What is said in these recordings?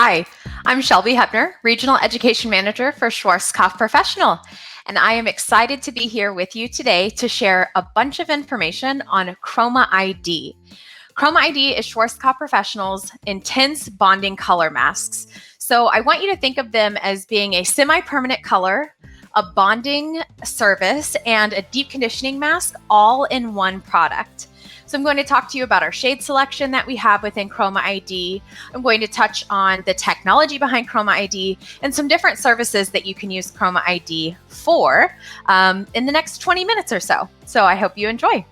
Hi, I'm Shelby Hepner, Regional Education Manager for Schwarzkopf Professional, and I am excited to be here with you today to share a bunch of information on Chroma ID. Chroma ID is Schwarzkopf Professional's intense bonding color masks. So I want you to think of them as being a semi-permanent color, a bonding service, and a deep conditioning mask all in one product. So I'm going to talk to you about our shade selection that we have within Chroma ID. I'm going to touch on the technology behind Chroma ID and some different services that you can use Chroma ID for in the next 20 minutes or so. So I hope you enjoy.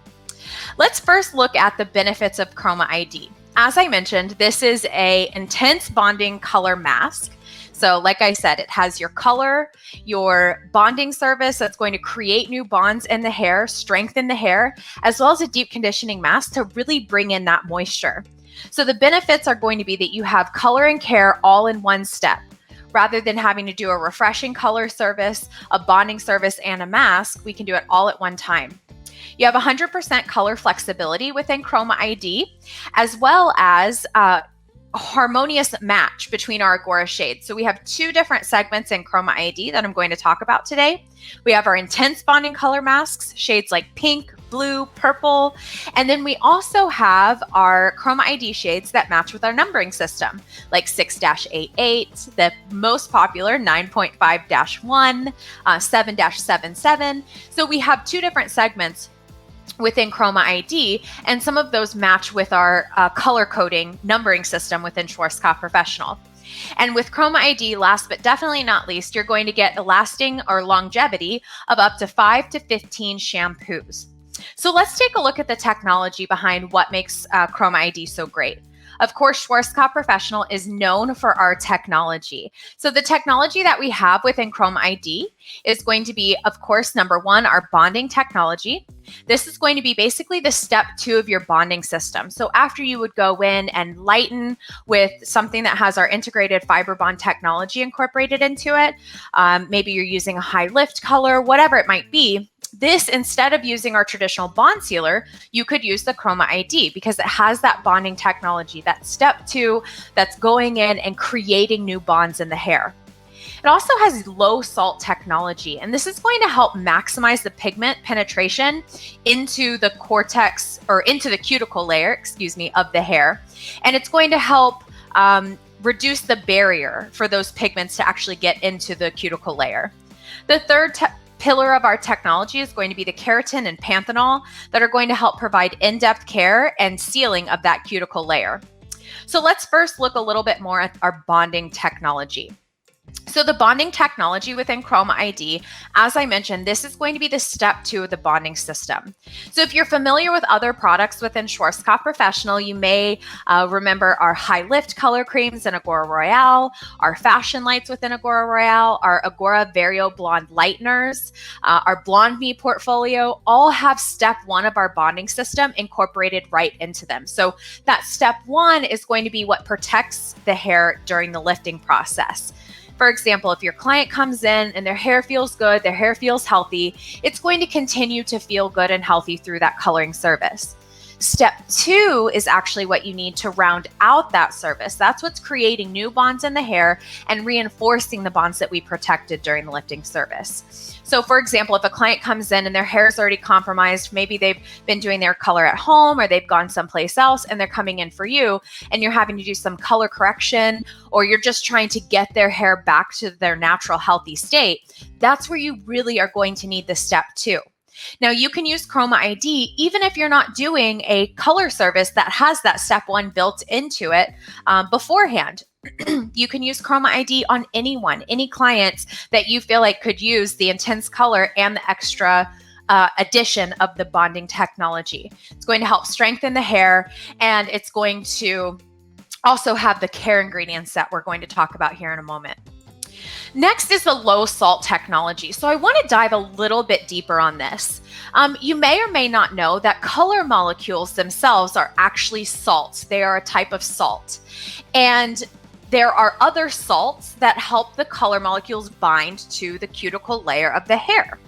Let's first look at the benefits of Chroma ID. As I mentioned, this is an intense bonding color mask. So like I said, it has your color, your bonding service that's going to create new bonds in the hair, strengthen the hair, as well as a deep conditioning mask to really bring in that moisture. So the benefits are going to be that you have color and care all in one step. Rather than having to do a refreshing color service, a bonding service, and a mask, we can do it all at one time. You have 100% color flexibility within Chroma ID, as well as harmonious match between our Agora shades. So we have two different segments in Chroma ID that I'm going to talk about today. We have our intense bonding color masks, shades like pink, blue, purple, and then we also have our Chroma ID shades that match with our numbering system, like 6-88, the most popular 9.5-1, 7-77. So we have two different segments within Chroma ID, and some of those match with our color coding numbering system within Schwarzkopf Professional. And with Chroma ID, last but definitely not least, you're going to get a lasting or longevity of up to 5 to 15 shampoos. So let's take a look at the technology behind what makes Chroma ID so great. Of course, Schwarzkopf Professional is known for our technology. So the technology that we have within Chroma ID is going to be, of course, number one, our bonding technology. This is going to be basically the step 2 of your bonding system. So after you would go in and lighten with something that has our integrated fiber bond technology incorporated into it, maybe you're using a high lift color, whatever it might be, this, instead of using our traditional bond sealer, you could use the Chroma ID because it has that bonding technology, that step 2 that's going in and creating new bonds in the hair. It also has low salt technology, and this is going to help maximize the pigment penetration into the cortex or into the cuticle layer, of the hair. And it's going to help reduce the barrier for those pigments to actually get into the cuticle layer. The third pillar of our technology is going to be the keratin and panthenol that are going to help provide in-depth care and sealing of that cuticle layer. So let's first look a little bit more at our bonding technology. So the bonding technology within Chroma ID, as I mentioned, this is going to be the step 2 of the bonding system. So if you're familiar with other products within Schwarzkopf Professional, you may remember our high lift color creams in Agora Royale, our fashion lights within Agora Royale, our Agora Vario Blonde Lighteners, our Blonde Me portfolio, all have step 1 of our bonding system incorporated right into them. So that step 1 is going to be what protects the hair during the lifting process. For example, if your client comes in and their hair feels good, their hair feels healthy, it's going to continue to feel good and healthy through that coloring service. Step 2 is actually what you need to round out that service. That's what's creating new bonds in the hair and reinforcing the bonds that we protected during the lifting service. So for example, if a client comes in and their hair is already compromised, maybe they've been doing their color at home or they've gone someplace else and they're coming in for you and you're having to do some color correction, or you're just trying to get their hair back to their natural healthy state, that's where you really are going to need the step 2. Now you can use Chroma ID even if you're not doing a color service that has that step 1 built into it beforehand. You can use Chroma ID on anyone, any clients that you feel like could use the intense color and the extra addition of the bonding technology. It's going to help strengthen the hair, and it's going to also have the care ingredients that we're going to talk about here in a moment. Next is the low salt technology. So I want to dive a little bit deeper on this. You may or may not know that color molecules themselves are actually salts. They are a type of salt. And there are other salts that help the color molecules bind to the cuticle layer of the hair.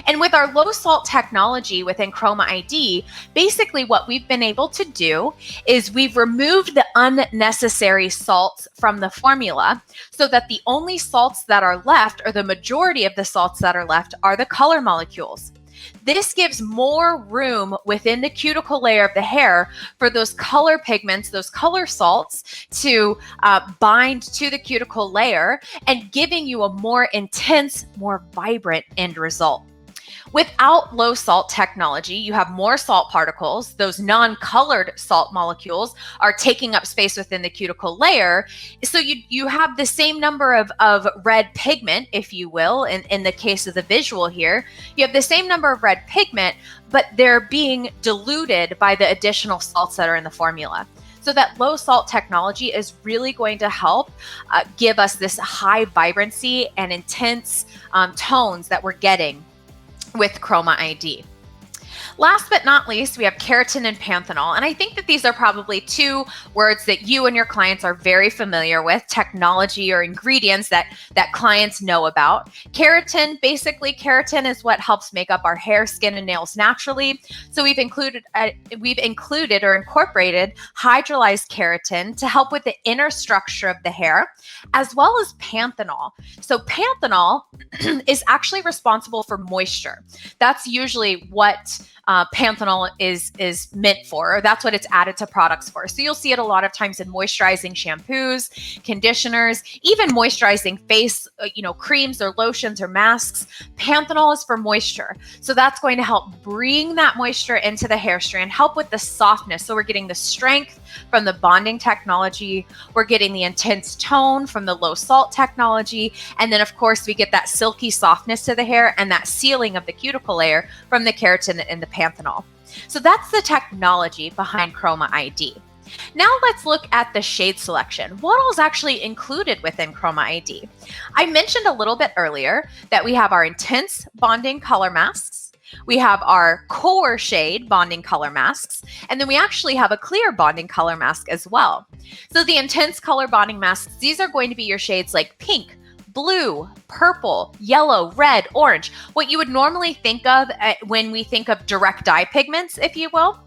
And with our low salt technology within Chroma ID, basically what we've been able to do is we've removed the unnecessary salts from the formula so that the only salts that are left, or the majority of the salts that are left, are the color molecules. This gives more room within the cuticle layer of the hair for those color pigments, those color salts, to bind to the cuticle layer and giving you a more intense, more vibrant end result. Without low salt technology, you have more salt particles. Those non-colored salt molecules are taking up space within the cuticle layer. So you have the same number of red pigment, if you will, in the case of the visual here. You have the same number of red pigment, but they're being diluted by the additional salts that are in the formula. So that low salt technology is really going to help give us this high vibrancy and intense tones that we're getting with Chroma ID. Last but not least, we have keratin and panthenol. And I think that these are probably two words that you and your clients are very familiar with, technology or ingredients that clients know about. Keratin, basically keratin is what helps make up our hair, skin, and nails naturally. So we've included or incorporated hydrolyzed keratin to help with the inner structure of the hair, as well as panthenol. So panthenol is actually responsible for moisture. That's usually what panthenol is meant for, or that's what it's added to products for. So you'll see it a lot of times in moisturizing shampoos, conditioners, even moisturizing face, creams or lotions or masks. Panthenol is for moisture. So that's going to help bring that moisture into the hair strand, help with the softness. So we're getting the strength from the bonding technology. We're getting the intense tone from the low salt technology. And then of course we get that silky softness to the hair and that sealing of the cuticle layer from the keratin and the panthenol. So that's the technology behind Chroma ID. Now let's look at the shade selection. What all is actually included within Chroma ID? I mentioned a little bit earlier that we have our intense bonding color masks, we have our core shade bonding color masks, and then we actually have a clear bonding color mask as well. So the intense color bonding masks, these are going to be your shades like pink, blue, purple, yellow, red, orange, what you would normally think of when we think of direct dye pigments, if you will.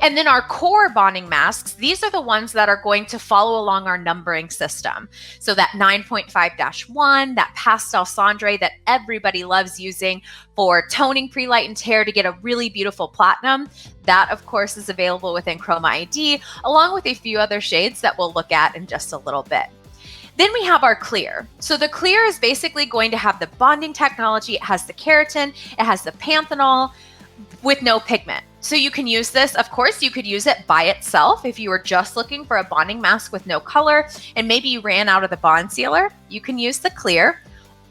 And then our core bonding masks, these are the ones that are going to follow along our numbering system. So that 9.5-1, that pastel cendre that everybody loves using for toning pre-lightened hair to get a really beautiful platinum, that of course is available within Chroma ID, along with a few other shades that we'll look at in just a little bit. Then we have our clear. So the clear is basically going to have the bonding technology. It has the keratin, it has the panthenol with no pigment. So you can use this, of course, you could use it by itself if you were just looking for a bonding mask with no color and maybe you ran out of the bond sealer, you can use the clear.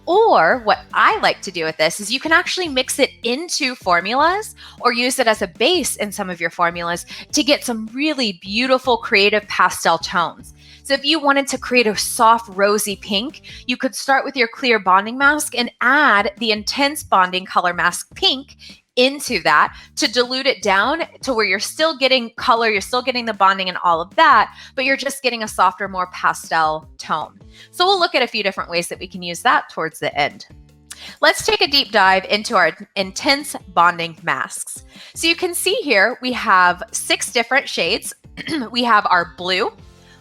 Or what I like to do with this is you can actually mix it into formulas or use it as a base in some of your formulas to get some really beautiful creative pastel tones. So if you wanted to create a soft rosy pink, you could start with your clear bonding mask and add the intense bonding color mask pink into that to dilute it down to where you're still getting color, you're still getting the bonding and all of that, but you're just getting a softer, more pastel tone. So we'll look at a few different ways that we can use that towards the end. Let's take a deep dive into our intense bonding masks. So you can see here we have 6 different shades. We have our blue,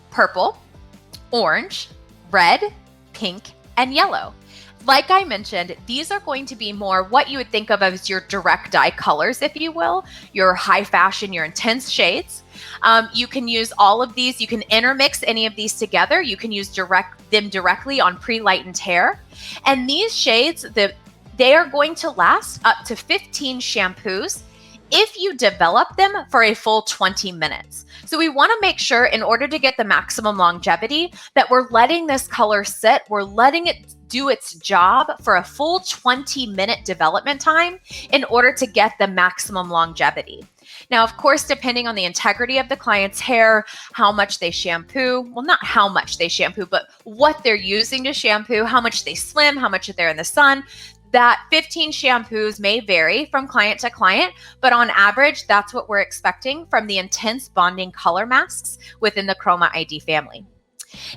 purple, orange, red, pink, and yellow. Like I mentioned, these are going to be more what you would think of as your direct dye colors, if you will, your high fashion, your intense shades. You can use all of these. You can intermix any of these together. You can use them directly on pre-lightened hair. And these shades, they are going to last up to 15 shampoos if you develop them for a full 20 minutes. So we want to make sure, in order to get the maximum longevity, that we're letting this color sit, we're letting it do its job for a full 20-minute development time in order to get the maximum longevity. Now, of course, depending on the integrity of the client's hair, how much they shampoo, well, not how much they shampoo, but what they're using to shampoo, how much they swim, how much they're in the sun, that 15 shampoos may vary from client to client, but on average, that's what we're expecting from the intense bonding color masks within the Chroma ID family.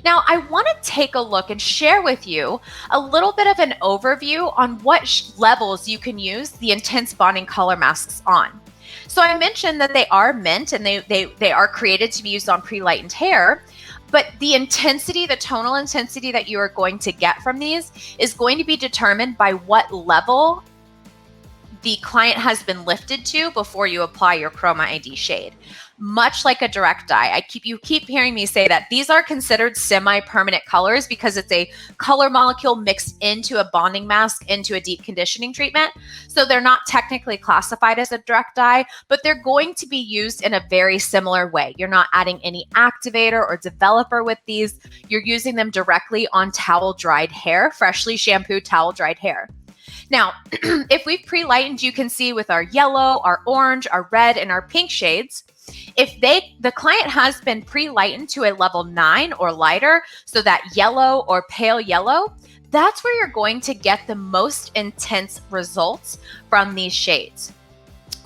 Now, I want to take a look and share with you a little bit of an overview on what levels you can use the intense bonding color masks on. So I mentioned that they are mint and they are created to be used on pre-lightened hair, but the intensity, the tonal intensity that you are going to get from these is going to be determined by what level the client has been lifted to before you apply your Chroma ID shade. Much like a direct dye, you keep hearing me say that these are considered semi-permanent colors because it's a color molecule mixed into a bonding mask into a deep conditioning treatment. So they're not technically classified as a direct dye, but they're going to be used in a very similar way. You're not adding any activator or developer with these. You're using them directly on towel dried hair, freshly shampooed towel dried hair. Now, if we've pre-lightened, you can see with our yellow, our orange, our red, and our pink shades, if the client has been pre-lightened to a level 9 or lighter, so that yellow or pale yellow, that's where you're going to get the most intense results from these shades.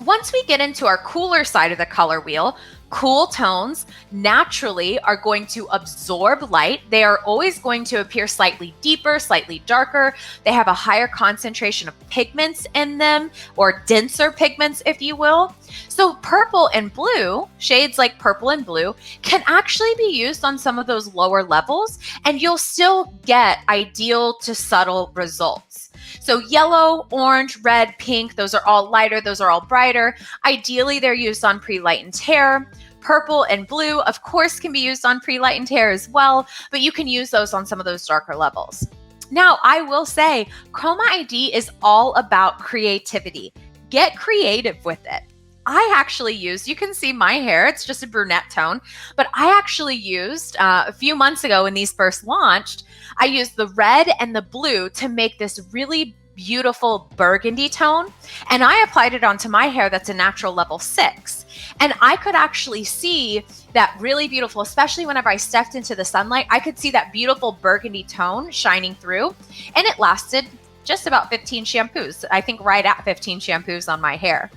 Once we get into our cooler side of the color wheel, cool tones naturally are going to absorb light. They are always going to appear slightly deeper, slightly darker. They have a higher concentration of pigments in them, or denser pigments, if you will. So purple and blue, shades like purple and blue, can actually be used on some of those lower levels, and you'll still get ideal to subtle results. So yellow, orange, red, pink, those are all lighter, those are all brighter. Ideally, they're used on pre-lightened hair. Purple and blue, of course, can be used on pre-lightened hair as well, but you can use those on some of those darker levels. Now, I will say, Chroma ID is all about creativity. Get creative with it. I actually used, you can see my hair, it's just a brunette tone, but I actually used a few months ago when these first launched, I used the red and the blue to make this really beautiful burgundy tone, and I applied it onto my hair that's a natural level 6. And I could actually see that really beautiful, especially whenever I stepped into the sunlight, I could see that beautiful burgundy tone shining through, and it lasted just about 15 shampoos. I think right at 15 shampoos on my hair.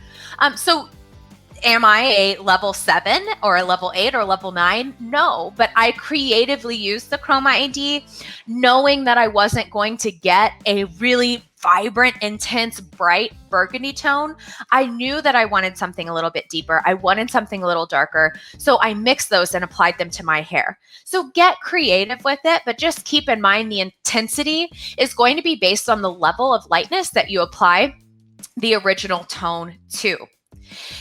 So am I a level 7 or a level 8 or level 9? No, but I creatively used the Chroma ID knowing that I wasn't going to get a really vibrant, intense, bright burgundy tone. I knew that I wanted something a little bit deeper. I wanted something a little darker. So I mixed those and applied them to my hair. So get creative with it, but just keep in mind the intensity is going to be based on the level of lightness that you apply the original tone to.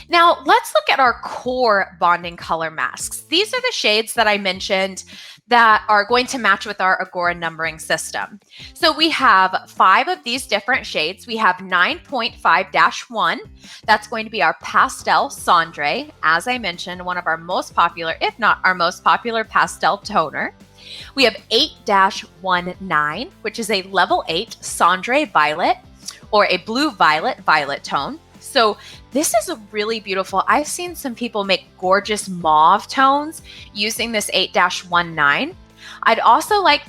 Now, let's look at our core bonding color masks. These are the shades that I mentioned that are going to match with our Agora numbering system. So we have 5 of these different shades. We have 9.5-1. That's going to be our Pastel Cendre. As I mentioned, one of our most popular, if not our most popular pastel toner. We have 8-19, which is a level 8 Cendre Violet, or a blue violet tone. So this is a really beautiful, I've seen some people make gorgeous mauve tones using this 8-19. I'd also like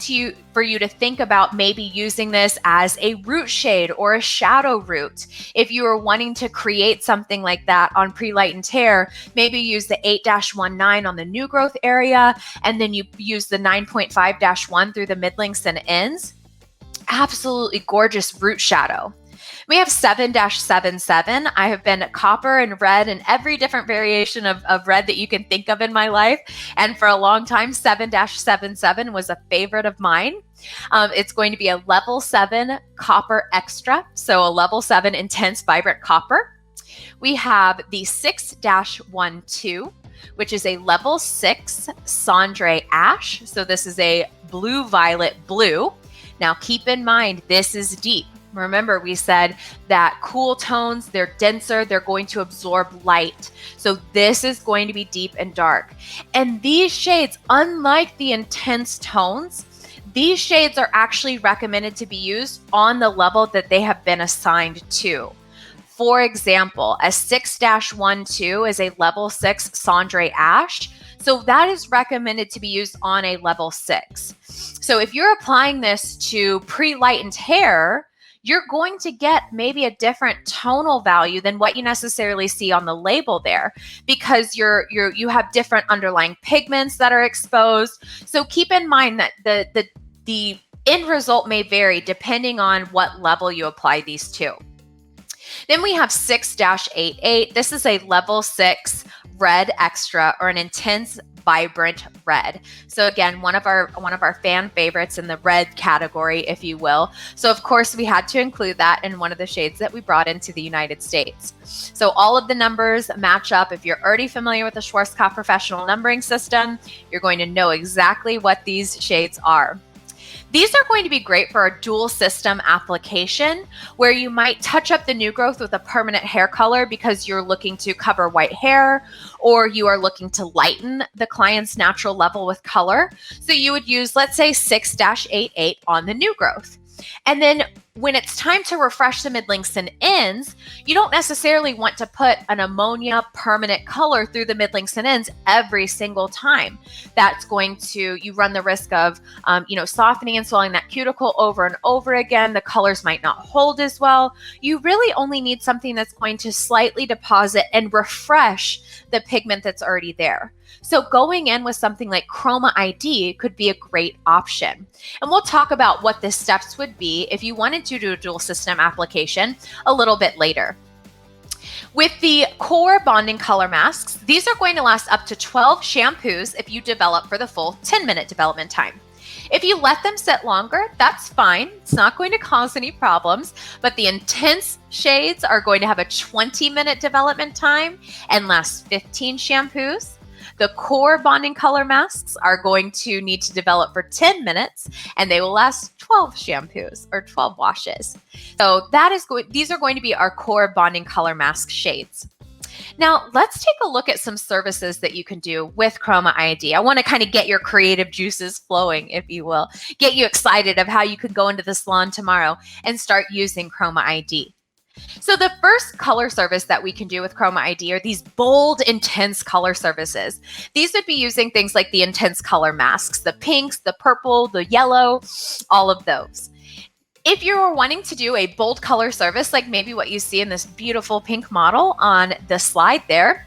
for you to think about maybe using this as a root shade or a shadow root. If you are wanting to create something like that on pre-lightened hair, maybe use the 8-19 on the new growth area, and then you use the 9.5-1 through the mid-lengths and ends. Absolutely gorgeous root shadow. We have 7-77. I have been copper and red and every different variation of red that you can think of in my life. And for a long time, 7-77 was a favorite of mine. It's going to be a level 7 copper extra. So a level 7 intense, vibrant copper. We have the 6-12, which is a level 6 Cendre Ash. So this is a blue violet blue. Now keep in mind, this is deep. Remember, we said that cool tones, they're denser, they're going to absorb light. So this is going to be deep and dark. And these shades, unlike the intense tones, these shades are actually recommended to be used on the level that they have been assigned to. For example, a 6-12 is a level 6 Cendre Ash. So that is recommended to be used on a level 6. So if you're applying this to pre-lightened hair, you're going to get maybe a different tonal value than what you necessarily see on the label there, because you have different underlying pigments that are exposed. So keep in mind that the end result may vary depending on what level you apply these to. Then we have 6-88. This is a level 6 red extra, or an intense vibrant red. So again, one of our fan favorites in the red category, if you will. So of course we had to include that in one of the shades that we brought into the United States. So all of the numbers match up. If you're already familiar with the Schwarzkopf professional numbering system, you're going to know exactly what these shades are. These are going to be great for a dual system application where you might touch up the new growth with a permanent hair color because you're looking to cover white hair, or you are looking to lighten the client's natural level with color. So you would use, let's say, 6-88 on the new growth. And then when it's time to refresh the mid-links and ends, you don't necessarily want to put an ammonia permanent color through the mid-links and ends every single time. That's going to, you run the risk of, softening and swelling that cuticle over and over again. The colors might not hold as well. You really only need something that's going to slightly deposit and refresh the pigment that's already there. So going in with something like Chroma ID could be a great option. And we'll talk about what the steps would be if you wanted to do a dual system application a little bit later. With the core bonding color masks, these are going to last up to 12 shampoos if you develop for the full 10-minute development time. If you let them sit longer, that's fine. It's not going to cause any problems, but the intense shades are going to have a 20-minute development time and last 15 shampoos. The core bonding color masks are going to need to develop for 10 minutes, and they will last 12 shampoos or 12 washes. So these are going to be our core bonding color mask shades. Now, let's take a look at some services that you can do with Chroma ID. I want to kind of get your creative juices flowing, if you will, get you excited of how you could go into the salon tomorrow and start using Chroma ID. So the first color service that we can do with Chroma ID are these bold, intense color services. These would be using things like the intense color masks, the pinks, the purple, the yellow, all of those. If you are wanting to do a bold color service, like maybe what you see in this beautiful pink model on the slide there,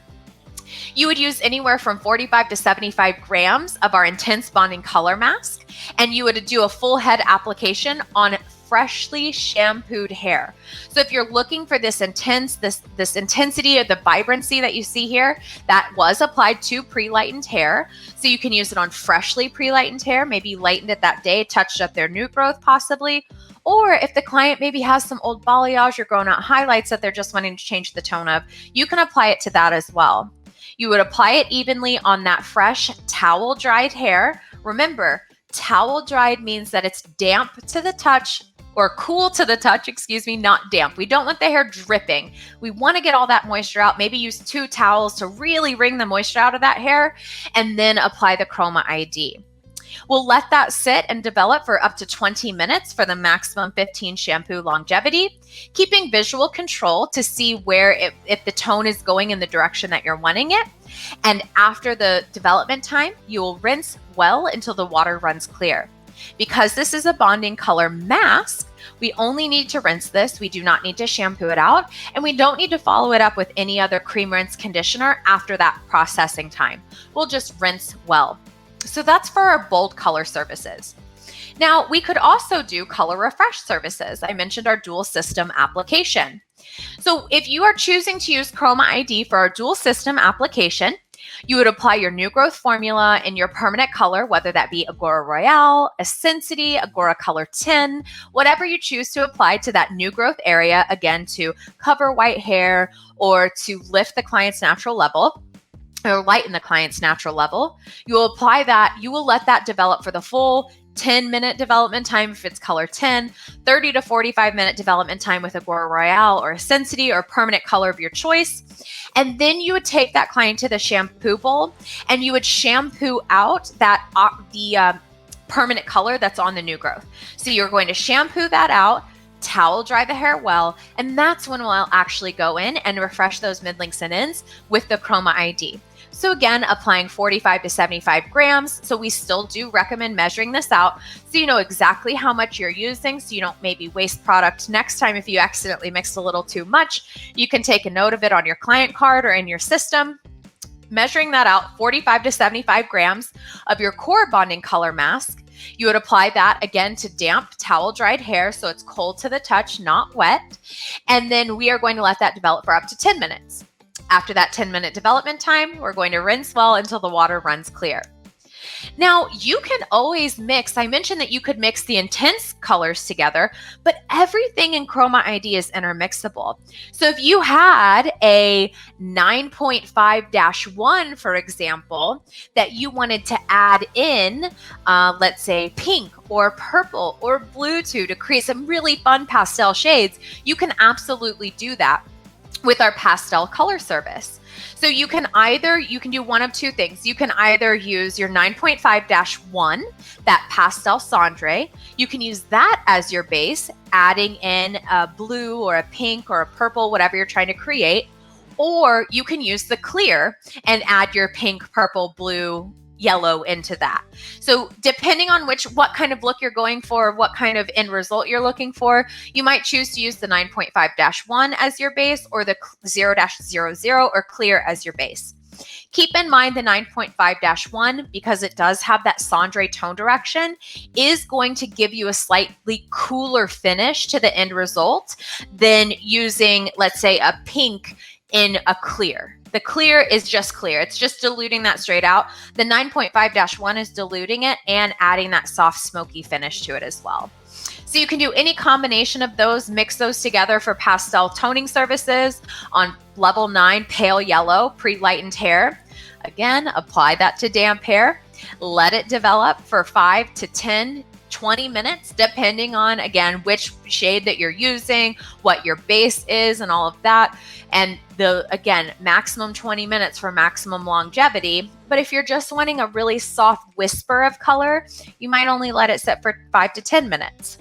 you would use anywhere from 45 to 75 grams of our intense bonding color mask, and you would do a full head application on freshly shampooed hair. So if you're looking for this intensity or the vibrancy that you see here, that was applied to pre-lightened hair. So you can use it on freshly pre-lightened hair, maybe you lightened it that day, touched up their new growth possibly. Or if the client maybe has some old balayage or grown out highlights that they're just wanting to change the tone of, you can apply it to that as well. You would apply it evenly on that fresh towel dried hair. Remember, towel dried means that it's damp to the touch, or cool to the touch, not damp. We don't want the hair dripping. We want to get all that moisture out. Maybe use 2 towels to really wring the moisture out of that hair, and then apply the Chroma ID. We'll let that sit and develop for up to 20 minutes for the maximum 15 shampoo longevity, keeping visual control to see where if the tone is going in the direction that you're wanting it. And after the development time, you will rinse well until the water runs clear. Because this is a bonding color mask, we only need to rinse this. We do not need to shampoo it out, and we don't need to follow it up with any other cream rinse conditioner after that processing time. We'll just rinse well. So that's for our bold color services. Now, we could also do color refresh services. I mentioned our dual system application. So if you are choosing to use Chroma ID for our dual system application, you would apply your new growth formula in your permanent color, whether that be Agora Royale, Essensity, Agora Color 10, whatever you choose to apply to that new growth area, again, to cover white hair or to lift the client's natural level, or lighten the client's natural level. You will apply that, you will let that develop for the full 10-minute development time if it's color 10, 30 to 45-minute development time with Agora Royale or Essensity or permanent color of your choice. And then you would take that client to the shampoo bowl and you would shampoo out that the permanent color that's on the new growth. So you're going to shampoo that out, towel dry the hair well, and that's when we'll actually go in and refresh those mid-links and ends with the Chroma ID. So again, applying 45 to 75 grams. So we still do recommend measuring this out so you know exactly how much you're using, so you don't maybe waste product next time. If you accidentally mixed a little too much, you can take a note of it on your client card or in your system. Measuring that out, 45 to 75 grams of your core bonding color mask. You would apply that again to damp towel dried hair, so it's cold to the touch, not wet. And then we are going to let that develop for up to 10 minutes. After that 10-minute development time, we're going to rinse well until the water runs clear. Now, you can always mix. I mentioned that you could mix the intense colors together, but everything in Chroma ID is intermixable. So if you had a 9.5-1, for example, that you wanted to add in, let's say pink or purple or blue to create some really fun pastel shades, you can absolutely do that with our pastel color service. So you can do one of two things. You can either use your 9.5-1, that pastel cendre. You can use that as your base, adding in a blue or a pink or a purple, whatever you're trying to create. Or you can use the clear and add your pink, purple, blue, yellow into that. So depending on what kind of look you're going for, what kind of end result you're looking for, you might choose to use the 9.5-1 as your base or the 0-00 or clear as your base. Keep in mind the 9.5-1, because it does have that cendre tone direction, is going to give you a slightly cooler finish to the end result than using, let's say, a pink in a clear. The clear is just clear. It's just diluting that straight out. The 9.5-1 is diluting it and adding that soft, smoky finish to it as well. So you can do any combination of those, mix those together for pastel toning services on level 9, pale yellow, pre-lightened hair. Again, apply that to damp hair. Let it develop for 5 to 10 20 minutes, depending on, again, which shade that you're using, what your base is, and all of that. And again, maximum 20 minutes for maximum longevity. But if you're just wanting a really soft whisper of color, you might only let it sit for 5 to 10 minutes.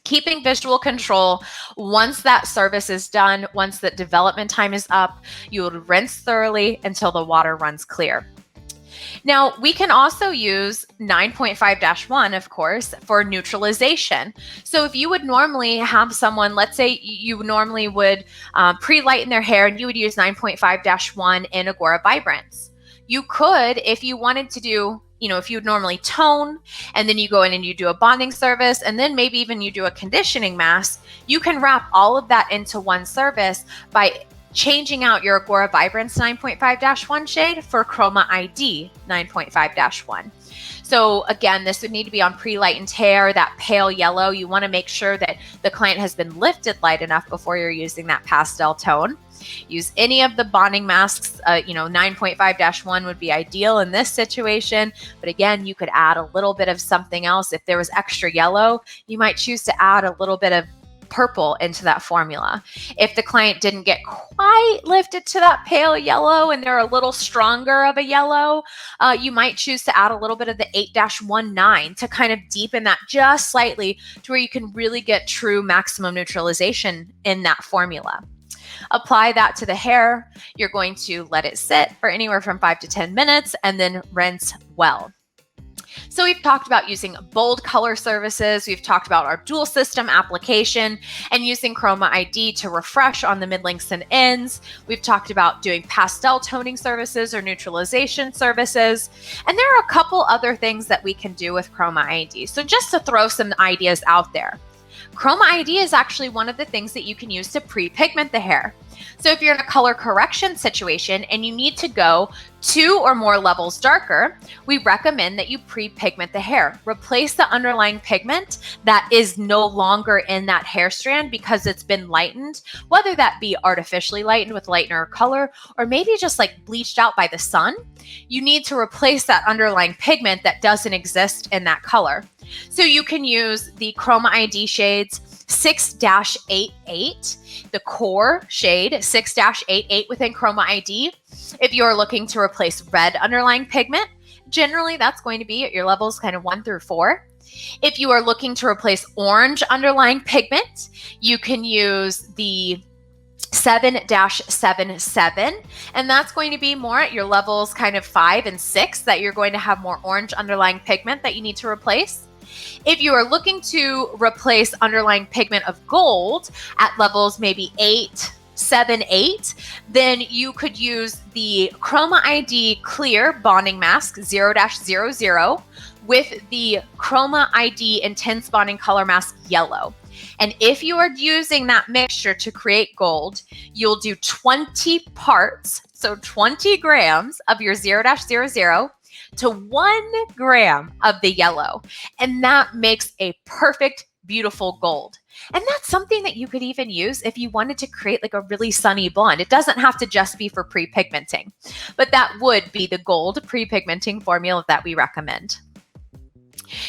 Keeping visual control, once that service is done, once the development time is up, you will rinse thoroughly until the water runs clear. Now, we can also use 9.5-1, of course, for neutralization. So if you would normally have someone, let's say you normally would pre-lighten their hair and you would use 9.5-1 in Agora Vibrance. You could, if you wanted to do, if you'd normally tone and then you go in and you do a bonding service and then maybe even you do a conditioning mask, you can wrap all of that into one service by changing out your Agora Vibrance 9.5-1 shade for Chroma ID 9.5-1. So again, this would need to be on pre-lightened hair, that pale yellow. You want to make sure that the client has been lifted light enough before you're using that pastel tone. Use any of the bonding masks. 9.5-1 would be ideal in this situation. But again, you could add a little bit of something else. If there was extra yellow, you might choose to add a little bit of purple into that formula. If the client didn't get quite lifted to that pale yellow and they're a little stronger of a yellow, you might choose to add a little bit of the 8-19 to kind of deepen that just slightly to where you can really get true maximum neutralization in that formula. Apply that to the hair. You're going to let it sit for anywhere from 5 to 10 minutes and then rinse well. So we've talked about using bold color services. We've talked about our dual system application and using Chroma ID to refresh on the mid-links and ends. We've talked about doing pastel toning services or neutralization services. And there are a couple other things that we can do with Chroma ID. So just to throw some ideas out there. Chroma ID is actually one of the things that you can use to pre-pigment the hair. So if you're in a color correction situation and you need to go 2 or more levels darker, we recommend that you pre-pigment the hair. Replace the underlying pigment that is no longer in that hair strand because it's been lightened, whether that be artificially lightened with lightener or color, or maybe just like bleached out by the sun. You need to replace that underlying pigment that doesn't exist in that color. So you can use the Chroma ID shades 6-88, the core shade 6-88 within Chroma ID. If you're looking to replace red underlying pigment, generally that's going to be at your levels kind of 1 through 4. If you are looking to replace orange underlying pigment, you can use the 7-77, and that's going to be more at your levels kind of 5 and 6 that you're going to have more orange underlying pigment that you need to replace. If you are looking to replace underlying pigment of gold at levels maybe 8, 7, 8, then you could use the Chroma ID Clear Bonding Mask 0-00 with the Chroma ID Intense Bonding Color Mask Yellow. And if you are using that mixture to create gold, you'll do 20 parts, so 20 grams of your 0-00 to 1 gram of the yellow. And that makes a perfect, beautiful gold. And that's something that you could even use if you wanted to create like a really sunny blonde. It doesn't have to just be for pre-pigmenting, but that would be the gold pre-pigmenting formula that we recommend.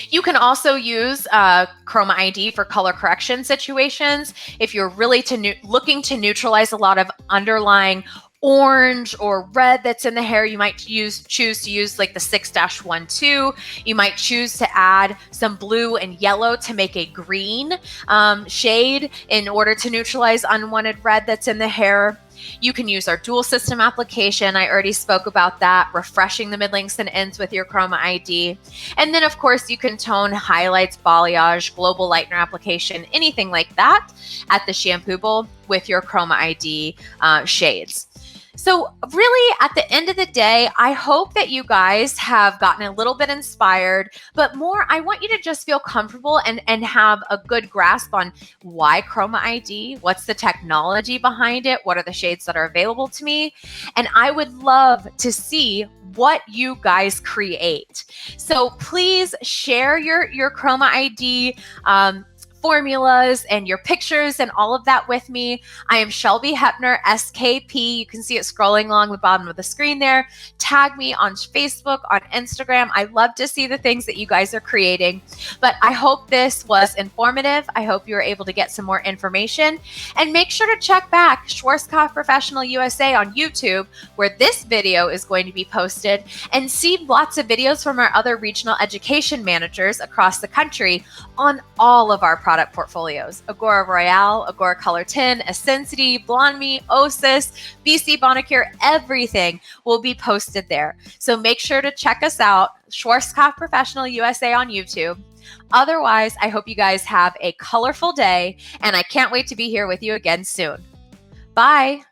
You can also use Chroma ID for color correction situations. If you're really looking to neutralize a lot of underlying orange or red that's in the hair, you might choose to use like the 6-12. You might choose to add some blue and yellow to make a green shade in order to neutralize unwanted red that's in the hair. You can use our dual system application. I already spoke about that, refreshing the mid-lengths and ends with your Chroma ID. And then of course you can tone, highlights, balayage, global lightener application, anything like that at the shampoo bowl with your Chroma ID shades. So really, at the end of the day, I hope that you guys have gotten a little bit inspired, but more, I want you to just feel comfortable and have a good grasp on why Chroma ID, what's the technology behind it, what are the shades that are available to me, and I would love to see what you guys create. So please share your Chroma ID formulas and your pictures and all of that with me. I am Shelby Hepner, SKP. You can see it scrolling along the bottom of the screen there. Tag me on Facebook, on Instagram. I love to see the things that you guys are creating. But I hope this was informative. I hope you were able to get some more information. And make sure to check back Schwarzkopf Professional USA on YouTube, where this video is going to be posted, and see lots of videos from our other regional education managers across the country on all of our product portfolios. Agora Royale, Agora Color 10, Essensity, Blonde Me, Osis, BC Bonacure, everything will be posted there. So make sure to check us out, Schwarzkopf Professional USA on YouTube. Otherwise, I hope you guys have a colorful day, and I can't wait to be here with you again soon. Bye.